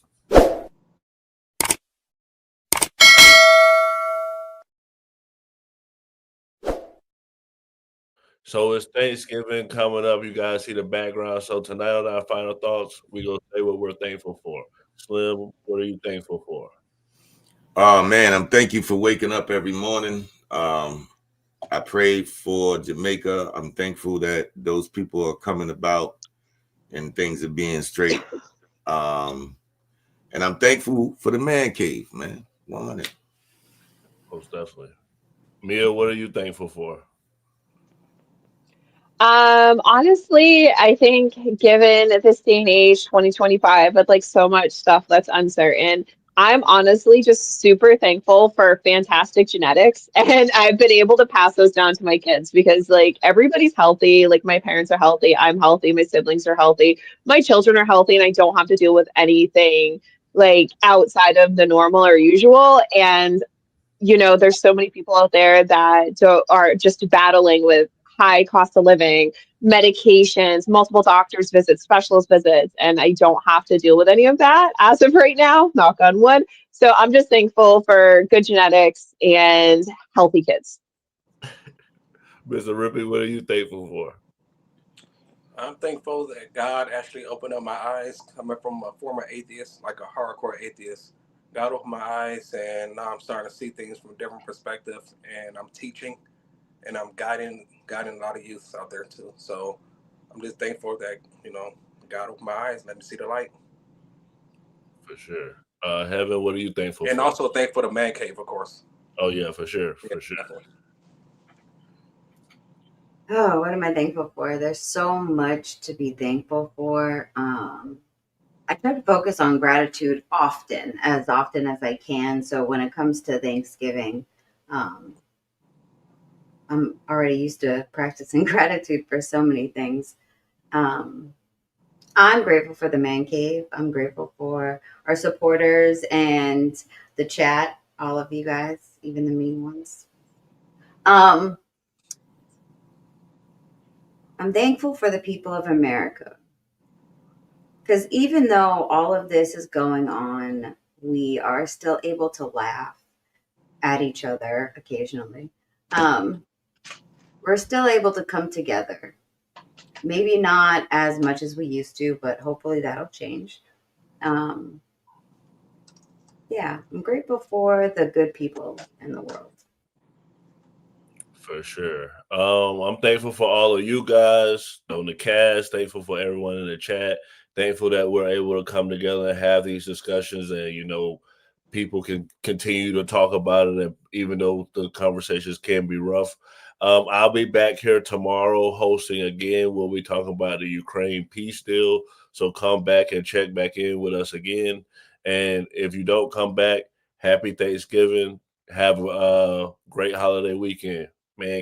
So it's Thanksgiving coming up. You guys see the background. So tonight on our final thoughts, we're going to say what we're thankful for. Slim, what are you thankful for? Oh man, I'm thank you for waking up every morning. I prayed for Jamaica. I'm thankful that those people are coming about and things are being straight. And I'm thankful for the man cave, man. 100. Most definitely. Mia, what are you thankful for? Honestly, I think given this day and age, 2025, with like so much stuff that's uncertain, I'm honestly just super thankful for fantastic genetics. And I've been able to pass those down to my kids because like everybody's healthy. Like my parents are healthy. I'm healthy. My siblings are healthy. My children are healthy. And I don't have to deal with anything like outside of the normal or usual. And, you know, there's so many people out there that are just battling with high cost of living, medications, multiple doctors visits, specialist visits, and I don't have to deal with any of that as of right now, knock on wood. So I'm just thankful for good genetics and healthy kids. Mr. Rippey, what are you thankful for? I'm thankful that God actually opened up my eyes, coming from a former atheist, like a hardcore atheist. God opened my eyes, and now I'm starting to see things from different perspectives, and I'm teaching, and I'm guiding a lot of youth out there too. So I'm just thankful that, you know, God opened my eyes, let me see the light. For sure. Heaven, what are you thankful for? And also thankful for the man cave, of course. Oh yeah, for sure. For sure. Definitely. Oh, what am I thankful for? There's so much to be thankful for. I try to focus on gratitude often as I can. So when it comes to Thanksgiving, I'm already used to practicing gratitude for so many things. I'm grateful for the man cave. I'm grateful for our supporters and the chat, all of you guys, even the mean ones. I'm thankful for the people of America. Because even though all of this is going on, we are still able to laugh at each other occasionally. We're still able to come together. Maybe not as much as we used to, but hopefully that'll change. Yeah, I'm grateful for the good people in the world. For sure. I'm thankful for all of you guys on the cast. Thankful for everyone in the chat. Thankful that we're able to come together and have these discussions, and people can continue to talk about it. And even though the conversations can be rough, I'll be back here tomorrow hosting again. We'll be talking about the Ukraine peace deal. So come back and check back in with us again. And if you don't come back, happy Thanksgiving. Have a great holiday weekend. Man.